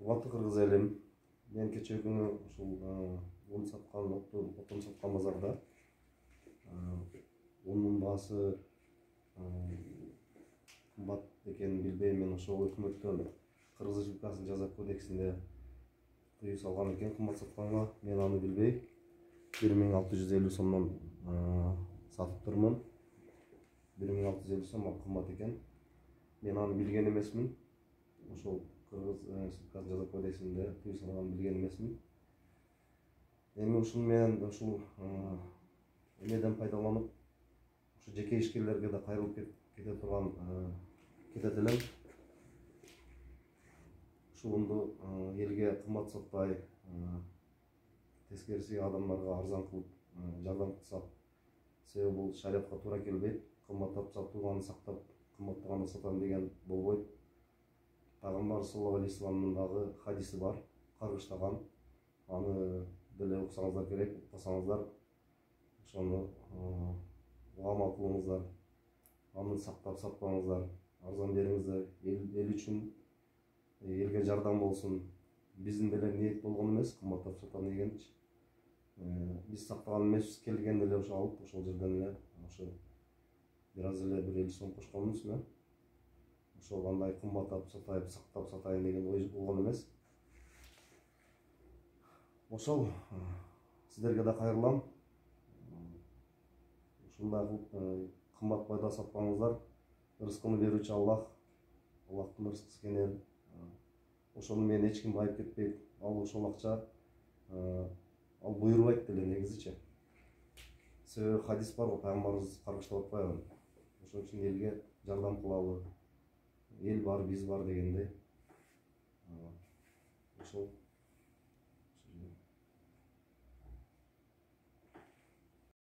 Урматтуу кыргыз элим, мен кечээ күнү ушул un саткан, отун саткан базарда унун баасы кымбат экенин билбей, мен ошол өкмөттөн Кыргыз Республикасынын жаза кодексинде тыюу салган экен кымбат сатканга. Мен аны билбей 1650 сомдон сатыптырмын. 1650 сом ал кымбат экен. Мен аны билген эмесмин. Ошол Кыргыз Республикасынын жаза кодексинде тыюу салганын билген эмесмин. Эми ушуну менен ушул эмеден пайдаланып, ушу жеке ишкерлерге да кайрылып кетет элем. Ушунду элге кымбат сатпай, тескериси адамдарга арзан кылып жардам кылсак, себеби бул шариатка туура келбейт. Кымбаттап сатууганы сактап, кымбаттаганда сатам деген болбойт. Пайгамбар саллаллаху алейхи вассаламдын дагы хадиси бар, каргыштаган. Аны деле уксаңыздар керек, укпасаңыздар ошону амал кылыңыздар. Аны сактап сатпаңыздар, арзан бериңиздер, эл үчүн, элге жардам болсун. Биздин деле ниет болгон эмес, кымбаттап сатам дегенчи. Биз сактаган эмеспиз, келгенде эле ошо алып, ошол жерден эле ошо бир аз эле 50 сом кошконбуз да. Ошол кандай кымбаттап сатайын, сактап сатайын деген ой болгон эмес. Ошол сиздерге да кайрылам. Ушундай кылып кымбатпай да сатпаңыздар. Рызкыны берүүчү Аллах, Аллахтын рызкысы кенен. Ошону менен эч ким байып кетпейт. Ал ошол акча ал буйрубайт деле негизичи. Себеби хадис бар го, пайгамбарыбыз каргыштап атпайбы? Ошон үчүн элге жардам кылалы. Эл бар, биз бар дегендей. Ошол